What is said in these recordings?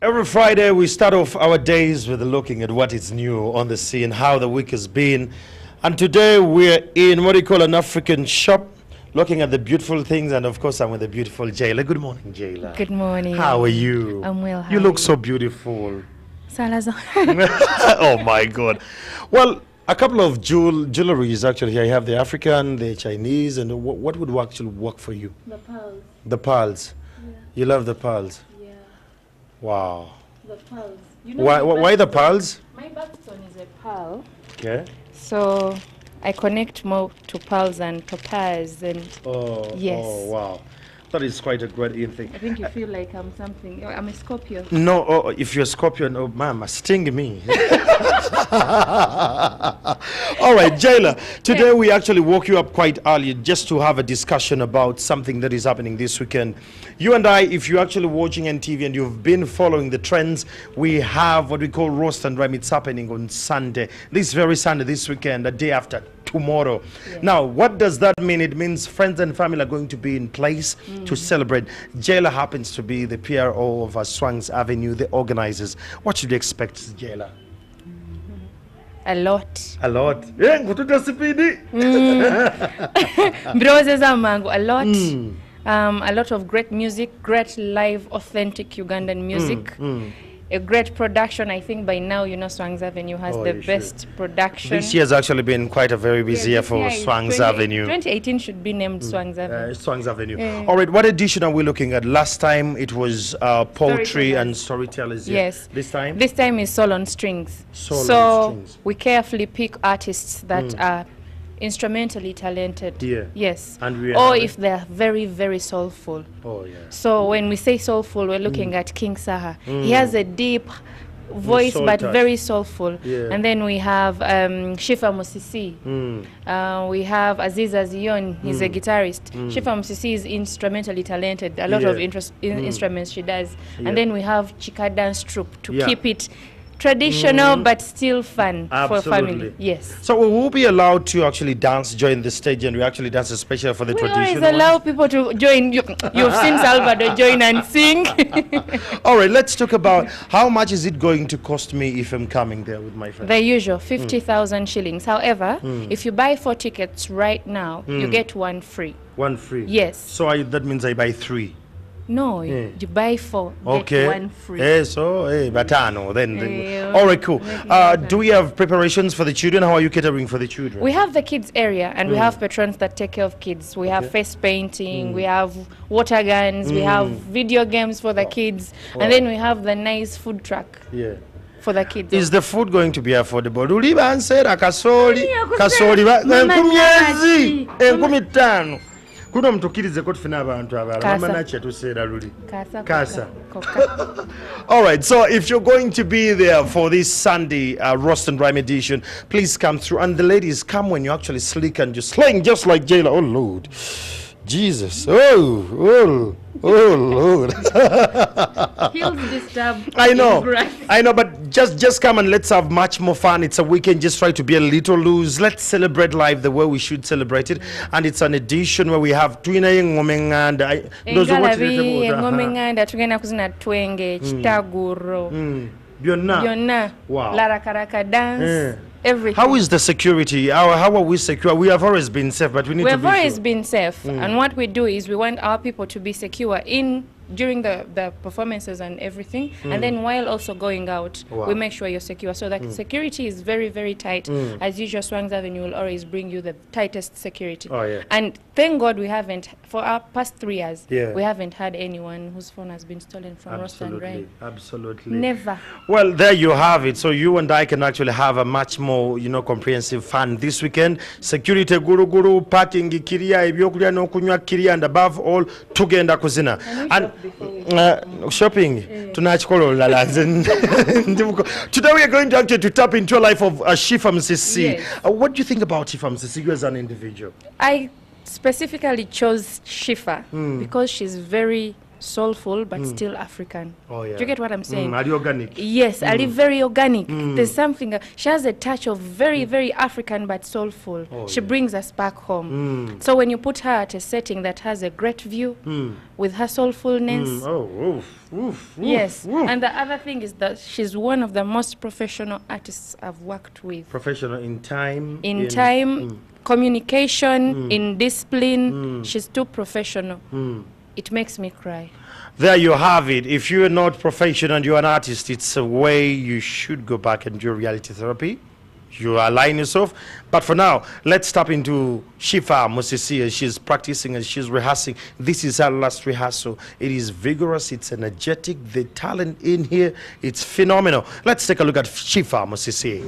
Every Friday, we start off our days with looking at what is new on the scene, how the week has been. And today, we're in what you call an African shop, looking at the beautiful things. And of course, I'm with the beautiful Jayla. Good morning, Jayla. Good morning. How are you? I'm well. You look so beautiful. Salazar. Oh, my God. Well, a couple of jewelries actually here. You have the African, the Chinese, and what would actually work for you? The pearls. The pearls. Yeah. You love the pearls? Yeah. Wow. The pearls. You know Why the pearls? My birthstone is a pearl. Okay. So I connect more to pearls and topaz and yes. Oh, wow. That is quite a great thing. I think you feel like I'm something. I'm a Scorpio. No, if you're a Scorpion, oh, mama, sting me. All right, Jayla, today we actually woke you up quite early just to have a discussion about something that is happening this weekend. You and I, if you're actually watching NTV and you've been following the trends, we have what we call Roast and Rhyme. It's happening on Sunday, this very Sunday, this weekend, the day after tomorrow. Yeah. Now, what does that mean? It means friends and family are going to be in place to celebrate. Jayla happens to be the PRO of Swang's Avenue, the organizers. What should you expect, Jayla? A lot. A lot. A lot of great music, great live, authentic Ugandan music. A great production. I think by now, you know, Swang's Avenue has the best production. This year has actually been quite a very busy year for Swang's Avenue. 2018 should be named Swang's Avenue. Swang's Avenue. All right, what edition are we looking at? Last time it was poetry and storytellers. Yes. This time? This time is Soul on Strings. Soul on Strings. We carefully pick artists that are instrumentally talented. Yeah. Yes. And or if they're very, very soulful. Oh, yeah. So when we say soulful, we're looking at King Saha. He has a deep voice, but very soulful. Yeah. And then we have Shifah Musisi. We have Aziza Zion. He's a guitarist. Shifah Musisi is instrumentally talented. A lot of instruments she does. And then we have Chika Dance Troupe to keep it traditional but still fun for family. Yes. So we will be allowed to actually dance, join the stage, and we actually dance especially for the traditional. We always allow people to join. You've seen Salvador join and sing. All right, let's talk about how much is it going to cost me if I'm coming there with my friends. The usual 50,000 shillings. However, if you buy 4 tickets right now, you get 1 free. 1 free? Yes. So that means I buy 3. No, you buy 4, get 1 free. Batano. Then. All right, cool. Do we have preparations for the children? How are you catering for the children? We have the kids area, and we have patrons that take care of kids. We have face painting, we have water guns, we have video games for the kids, and then we have the nice food truck. Yeah. For the kids. Is the food going to be affordable? Kuno mtukirize ko tufina abantu abala mama tuseera luli kasa. All right, so if you're going to be there for this Sunday Roast and Rhyme edition, please come through, and the ladies, come when you're actually sleek and just slaying just like Jayla. Oh Lord Jesus. Oh Lord. Heels disturbed. I know, but just come and let's have much more fun. It's a weekend, just try to be a little loose. Let's celebrate life the way we should celebrate it. And it's an edition where we have twina ngomenganda. Byonna. Wow. Larakaraka dance. Everything. How is the security? How are we secure? We have always been safe, but we need to be We've always been safe. And what we do is we want our people to be secure during the performances and everything, and then while also going out, we make sure you're secure. So the security is very, very tight. As usual, Swang's Avenue will always bring you the tightest security. Oh, yeah. And thank God we haven't, for our past 3 years, we haven't had anyone whose phone has been stolen from Roast and Rhyme. Absolutely. Never. Well, there you have it. So you and I can actually have a much more, comprehensive fun this weekend. Security guru, parking kiria, ebyokulya no kunywa kiria, and above all, tugenda kuzina. And shopping. Today we are going to actually tap into a life of Shifah Musisi. What do you think about Shifah Musisi as an individual? I specifically chose Shifah because she's very soulful, but still African. Oh, yeah. Do you get what I'm saying? Are you organic? Yes, Ali, very organic. There's something, she has a touch of very, very African, but soulful. Oh, she yeah. brings us back home. So when you put her at a setting that has a great view, with her soulfulness. Oh, oof, Yes, and the other thing is that she's one of the most professional artists I've worked with. Professional in time. In time, communication, in discipline. She's too professional. It makes me cry. There you have it. If you're not professional and you're an artist, it's a way you should go back and do reality therapy. You align yourself. But for now, let's tap into Shifah Musisi as she's practicing and she's rehearsing. This is her last rehearsal. It is vigorous, it's energetic, the talent in here, it's phenomenal. Let's take a look at Shifah Musisi.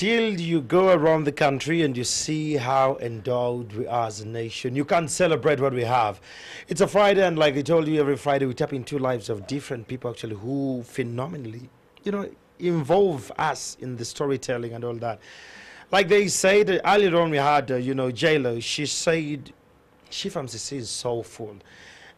until you go around the country and you see how endowed we are as a nation, you can't celebrate what we have. It's a Friday, and like I told you, every Friday we tap into lives of different people actually who phenomenally, involve us in the storytelling and all that. Like they said earlier on, we had, J-Lo. She said, Shifah Musisi is soulful.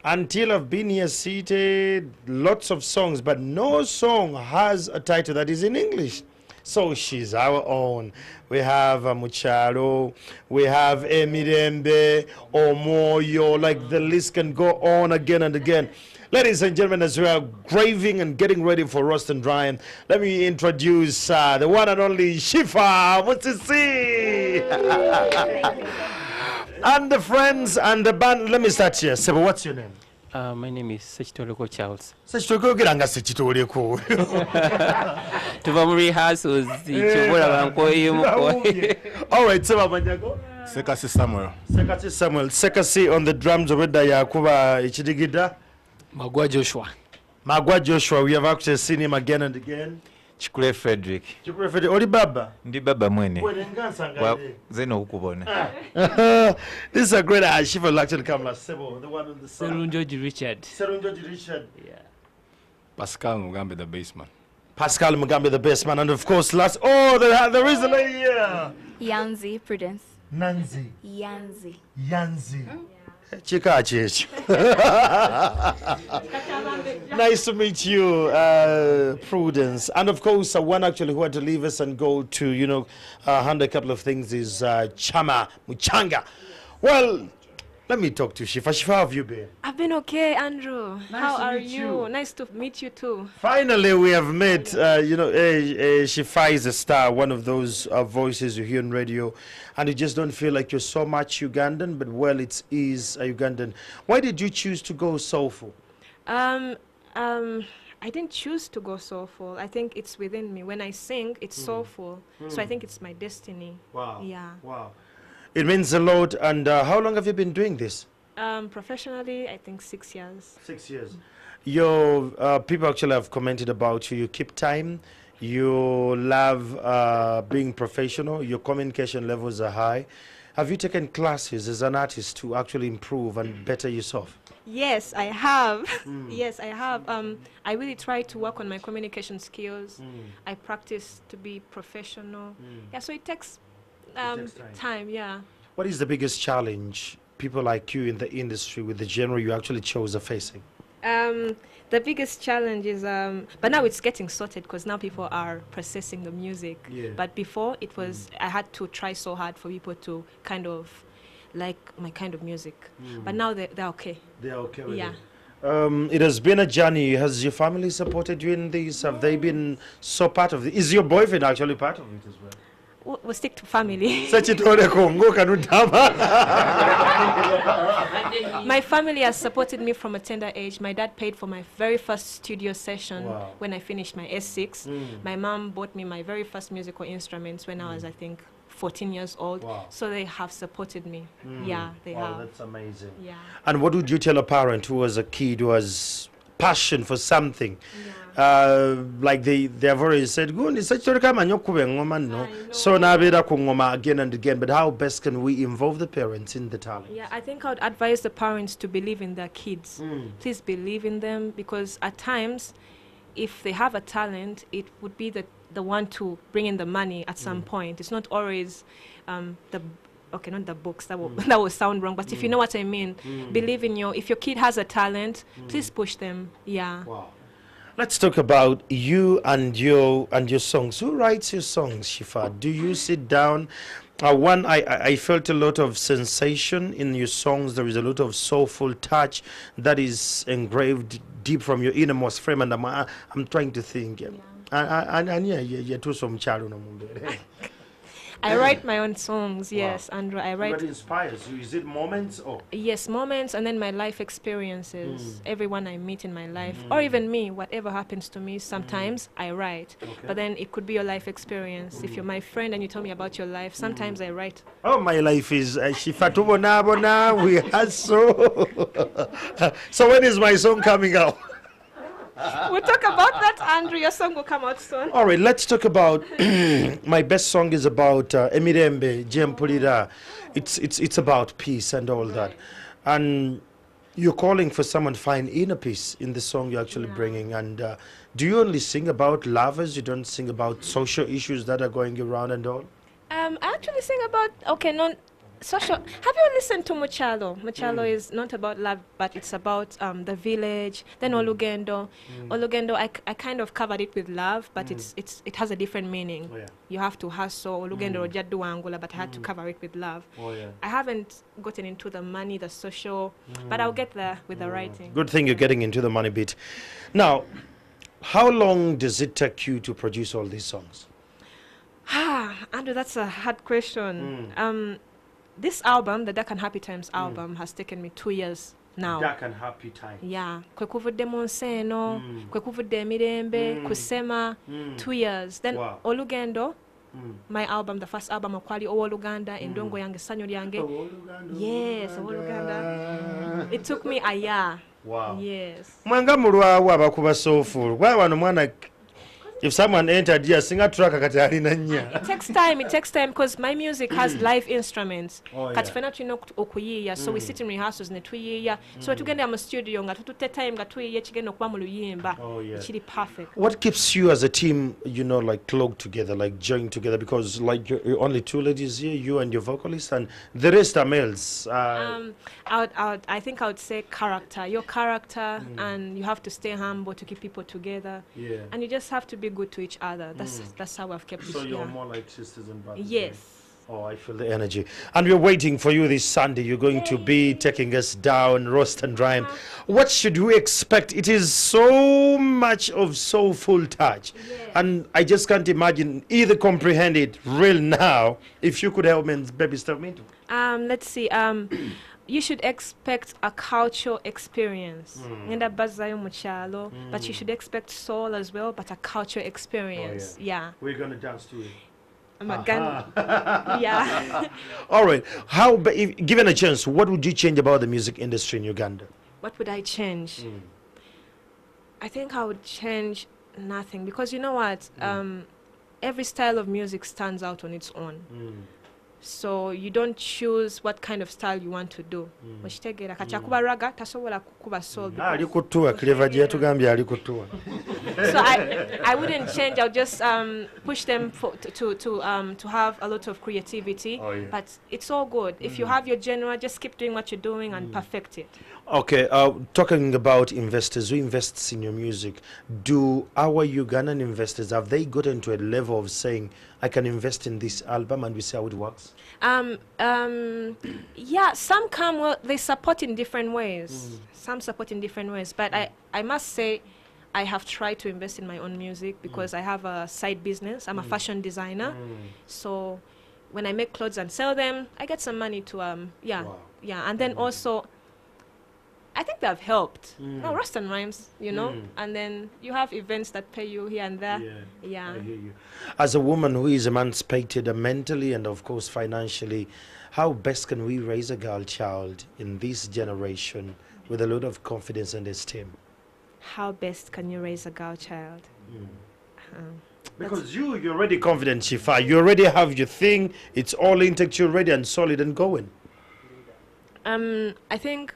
Until I've been here seated, lots of songs, but no song has a title that is in English. So she's our own. We have Mucharo, we have Emirembe, Omoyo, like the list can go on again and again. Ladies and gentlemen, as we are graving and getting ready for roast and drying, let me introduce the one and only Shifah Musisi. And the friends and the band. Let me start here. Seba, what's your name? My name is Sechitoleko Charles. Sechitoleko giranga Sechitoleko. Tuva mu rehearsals ichibola bankoyimo. All right, Seba Manyago. Sekasi Samuel. Sekasi Samuel. Sekasi on the drums obeda yakuba ichidigida. Magwa Joshua. Magwa Joshua. We have actually seen him again and again. Chikule Frederick. Chikule Frederick. Odi baba. Ndi baba mwene. Zeno ukubona. This is a great Shifah will actually come last. Sebo, the one on the side. Serunjoji Richard. Serunjoji Richard. Yeah. Pascal Mugambe, the bassman. Pascal Mugambe, the bassman. And of course, last. Oh, there is a lady here. Yanzi Prudence. Nanzi. Yanzi. Yanzi. Chika Chich. Nice to meet you, Prudence. And of course, one actually who had to leave us and go to, hand a couple of things is Chama Muchanga. Well, let me talk to Shifah. Shifah, how have you been? I've been okay, Andrew. Nice how to are meet you? you. Nice to meet you too. Finally, we have met. Shifah is a star, one of those voices you hear on radio, and you just don't feel like you're so much Ugandan, but well, it is a Ugandan. Why did you choose to go soulful? I didn't choose to go soulful. I think it's within me. When I sing, it's soulful. So I think it's my destiny. Wow. Yeah. Wow. It means a lot. And how long have you been doing this? Professionally, I think 6 years. 6 years. Your people actually have commented about you. You keep time. You love being professional. Your communication levels are high. Have you taken classes as an artist to actually improve and better yourself? Yes, I have. Yes, I have. I really try to work on my communication skills. I practice to be professional. Yeah, so it takes time, yeah. What is the biggest challenge people like you in the industry with the genre you actually chose are facing? The biggest challenge is, but now it's getting sorted because now people are processing the music. Yeah. But before it was, I had to try so hard for people to kind of like my kind of music. But now they're okay. They're okay with Yeah. it. It has been a journey. Has your family supported you in this? Have they been so part of it? Is your boyfriend actually part of it as well? We'll stick to family. My family has supported me from a tender age. My dad paid for my very first studio session when I finished my S6. My mom bought me my very first musical instruments when I was, I think, 14 years old. Wow. So they have supported me. Yeah, they have. That's amazing. Yeah. And what would you tell a parent who was a kid who has passion for something? Like they have already said, go so now again and again, but how best can we involve the parents in the talent? Yeah, I think I would advise the parents to believe in their kids. Please believe in them, because at times, if they have a talent, it would be the one to bring in the money at some point. It's not always okay, not the books, that will sound wrong, but if you know what I mean, believe in if your kid has a talent, please push them. Yeah. Wow. Let's talk about you and your songs. Who writes your songs, Shifah? Do you sit down? I felt a lot of sensation in your songs. There is a lot of soulful touch that is engraved deep from your innermost frame, and I'm trying to think. Yeah, too some child. I write my own songs, yes, Andrew. I write. What inspires you? Is it moments or? Yes, moments, and then my life experiences. Everyone I meet in my life, or even me, whatever happens to me, sometimes I write. Okay. But then it could be your life experience. If you're my friend and you tell me about your life, sometimes I write. Oh, my life is Shifah Bona. We had so. So when is my song coming out? We'll talk about that, Andrew. Your song will come out soon. All right, let's talk about my best song is about Emirembe, Jempulira. It's about peace and all that. And you're calling for someone to find inner peace in the song you're actually bringing. And do you only sing about lovers? You don't sing about social issues that are going around and all? I actually sing about, social. Have you listened to Muchalo? Muchalo is not about love, but it's about the village. Then Olugendo. Olugendo, I kind of covered it with love, but it has a different meaning. Oh, yeah. You have to hustle. Olugendo Jadu Angola, but I had to cover it with love. Oh, yeah. I haven't gotten into the money, the social, but I'll get there with the writing. Good thing you're getting into the money bit. Now, how long does it take you to produce all these songs? Andrew, that's a hard question. This album, the Dark and Happy Times album, has taken me 2 years now. Dark and happy time. Yeah. Kwe kuvudde mu Nseno, kwe kuvudde Emirembe, Kusema, 2 years. Then Wow. Olugendo, my album, the first album, Okwali Owoluganda, Endongo Yange, Sanyo Lyange. Yes, Owoluganda. It took me a year. Wow. Yes. Mwanga mulwawo abakuba soulful. Why wano mwana if someone entered here singa track kati alina nnya. It takes time because my music has live instruments. Kati fena tulina okuyiiya, so we sit in rehearsals ne tuyiiya. So tugenda mu studio nga tututte time nga tuyiiya kigenda okuba mu luyimba. Kiri perfect. What keeps you as a team, like clogged together, like joined together? Because like you're only two ladies here, you and your vocalist, and the rest are males. I think I would say character. Your character, and you have to stay humble to keep people together. Yeah. And you just have to be good to each other. That's how I've kept it. So you're more like sisters and brothers. Yes. Oh, I feel the energy. And we're waiting for you this Sunday. You're going to be taking us down, roast and rhyme. What should we expect? It is so much of soulful touch. And I just can't imagine either comprehend it real now. If you could help me and baby step me into. Let's see. You should expect a cultural experience. But you should expect soul as well, but a cultural experience. Yeah. We're going to dance to it. Yeah. All right. If given a chance, what would you change about the music industry in Uganda? What would I change? I think I would change nothing because you know what? Every style of music stands out on its own. So you don't choose what kind of style you want to do. Okitegera kati akuba raga tasobola kukuba soul. Ali kutua clever gye yatugambye ali kutua. So I wouldn't change. I'll just push them to have a lot of creativity. But it's all good. If you have your genre, just keep doing what you're doing and perfect it. Okay, talking about investors who invests in your music, do our Ugandan investors, have they gotten to a level of saying, I can invest in this album and we see how it works? Yeah, some come, well, they support in different ways. Some support in different ways. But I must say, I have tried to invest in my own music because I have a side business. I'm a fashion designer. So when I make clothes and sell them, I get some money to, yeah. And then also, I think they've helped. No, Rust and Rhymes, and then you have events that pay you here and there. Yeah. I hear you. As a woman who is emancipated mentally and of course financially, how best can we raise a girl child in this generation with a lot of confidence and esteem? How best can you raise a girl child? Because you're already confident, Shifah. You already have your thing. It's all intact. You're ready and solid and going. I think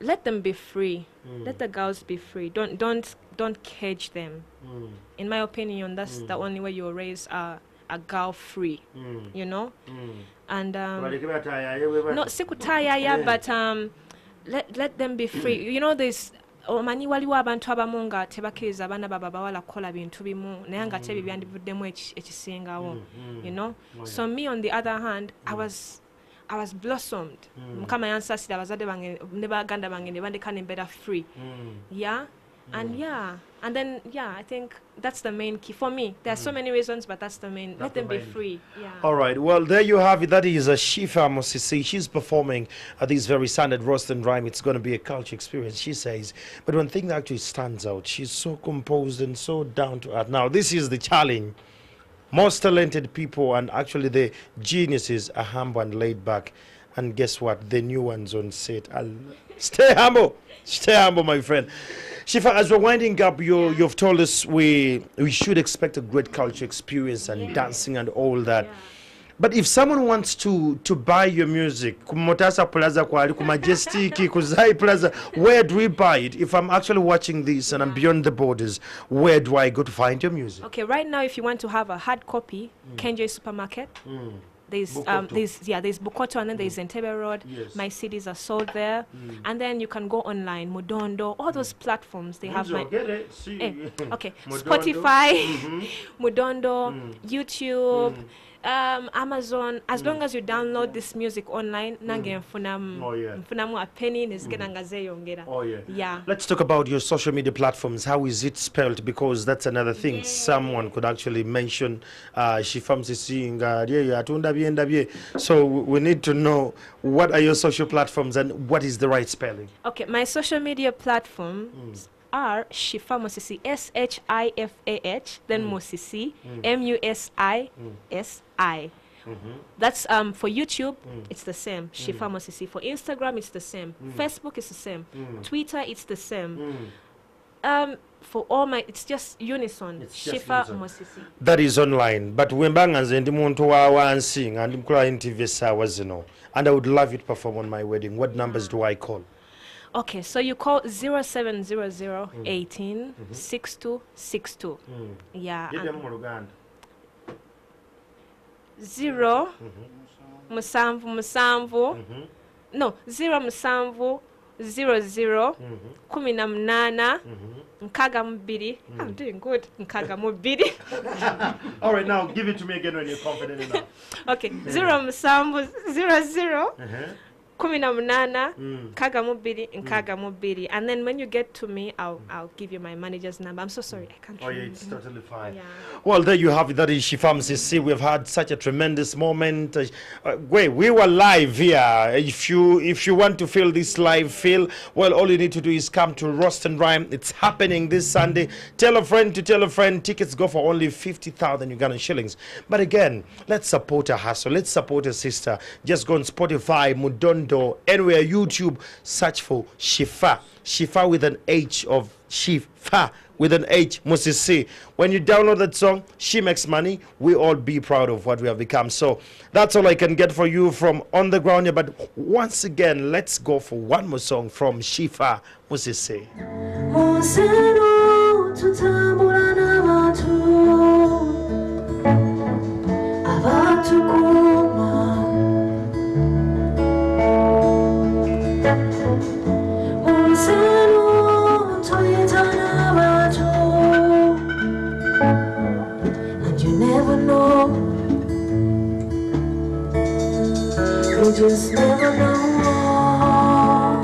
let them be free. Let the girls be free. Don't cage them. In my opinion, that's the only way you'll raise a girl free. And no sikutaya, but let them be free. This omanyi waliwo abantu abamu nga tebakkiriza abaana baba bawala kukola bintu bimu naye nga tebi byandivuddemu ekisingawo. So me on the other hand, I was blossomed. Mukama yansasira abazadde bange ne baganda bange ne bandeka ne better free. And then I think that's the main key for me. There are so many reasons, but that's the main. Let them be free. All right. Well, there you have it. That is Shifah Musisi. She's performing at this very standard roast and rhyme. It's going to be a culture experience, she says. But one thing that actually stands out, she's so composed and so down to earth. Now, this is the challenge. Most talented people and actually the geniuses are humble and laid back. And guess what? The new ones on set. Stay humble. Stay humble, my friend. Shifah, as we're winding up, you've told us we should expect a great culture experience and dancing and all that. But if someone wants to buy your music, Kumotasa Plaza, Majestic, Kuzai Plaza, where do we buy it? If I'm actually watching this and I'm beyond the borders, where do I go to find your music? Okay, right now, if you want to have a hard copy, Kenjoy Supermarket. There's Bukoto and then there's Entebbe Road. Yes. My CDs are sold there, and then you can go online, Mudondo, all those platforms. They have my okay, Spotify, Mudondo, YouTube. Amazon, as long as you download this music online, mfunamu a penny yeah. Let's talk about your social media platforms. How is it spelled? Because that's another thing. Someone could actually mention Shifah Musisi. So we need to know, what are your social platforms and what is the right spelling? Okay, my social media platforms are Shifah Musisi, SHIFAH, then Musisi, MUSISI. That's for YouTube, it's the same. Shifah Musisi. For Instagram, it's the same. Facebook is the same. Twitter, it's the same. For all my, it's just unison. Shifah Musisi. That is online. But when bangas and and sing and and I would love you to perform on my wedding. What numbers do I call? Okay, so you call 0700 18 6262. Yeah. Zero musamvu no 0 00 18 nkaga mubiri. I'm doing good. Nkaga mubiri. All right, now give it to me again when you're confident enough. Okay, 0 00 18 nkaga mubiri. And then when you get to me, I'll give you my manager's number. I'm so sorry, I can't remember. Yeah, it's totally fine. Yeah. Well, there you have it. That is Shifah Musisi. We've had such a tremendous moment. We were live here. If you want to feel this live feel, well, all you need to do is come to Roast and Rhyme. It's happening this Sunday. Tell a friend to tell a friend. Tickets go for only 50,000 Ugandan shillings. But again, let's support a hustle. Let's support a sister. Just go on Spotify, Mudondo, anywhere, YouTube, search for Shifah. Shifah with an H of Shifah with an H, Musisi. When you download that song, she makes money. We all be proud of what we have become. So that's all I can get for you from on the ground here. But once again, let's go for one more song from Shifah Musisi. You just never know.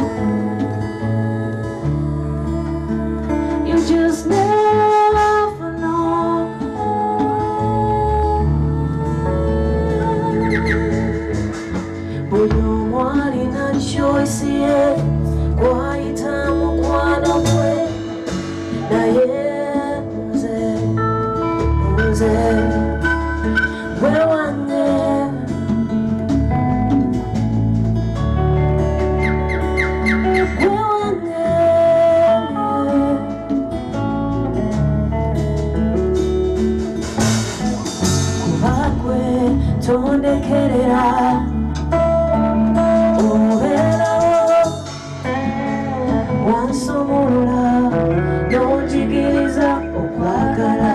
You just never know. But no one in a choice yet. Why time one away? Naye muze where one day. Tondekerera oberawo wansomolola n'onjigiriza okwagala.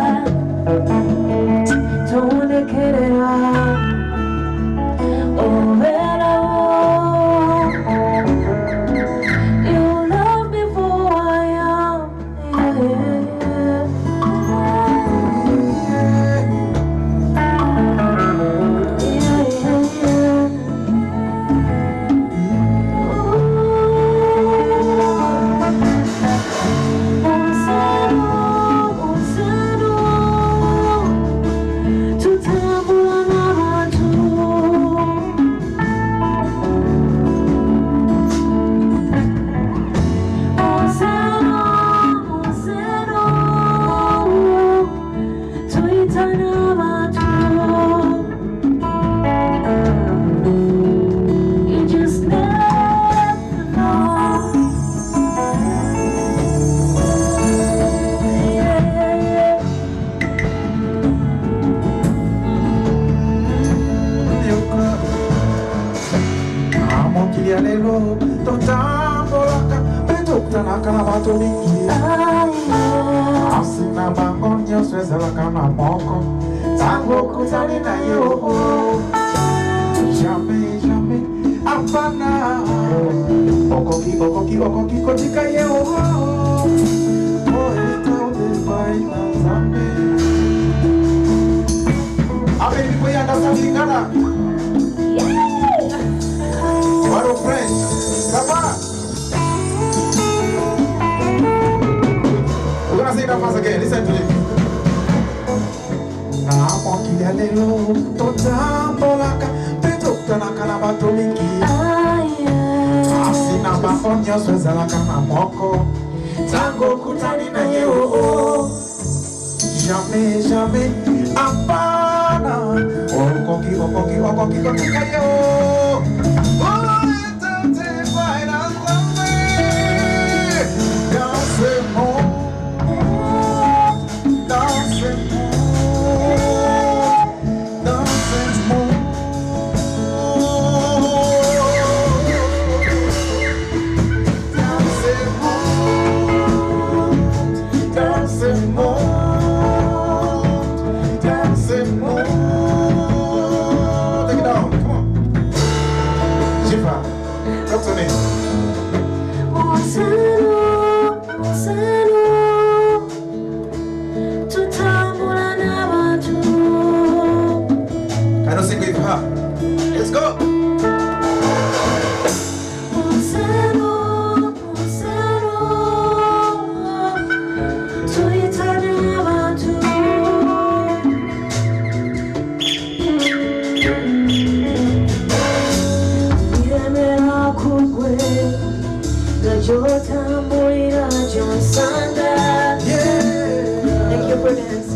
Asina bangonyo swezela kama moko tangu kutani na yo jamais jamais apana okoki kotika yo poeta udebai na zambe abe people ya ndasa lingana waro friends saba. We're gonna say that once again. Listen to it. Na mokilia lelo totambolaka petokana kana bato mingi. Asina bafonyo swezala kama moko tango kutani na yeo. Jamais jamais apana okoki kotika yeo. Let's go. Thank you for dancing.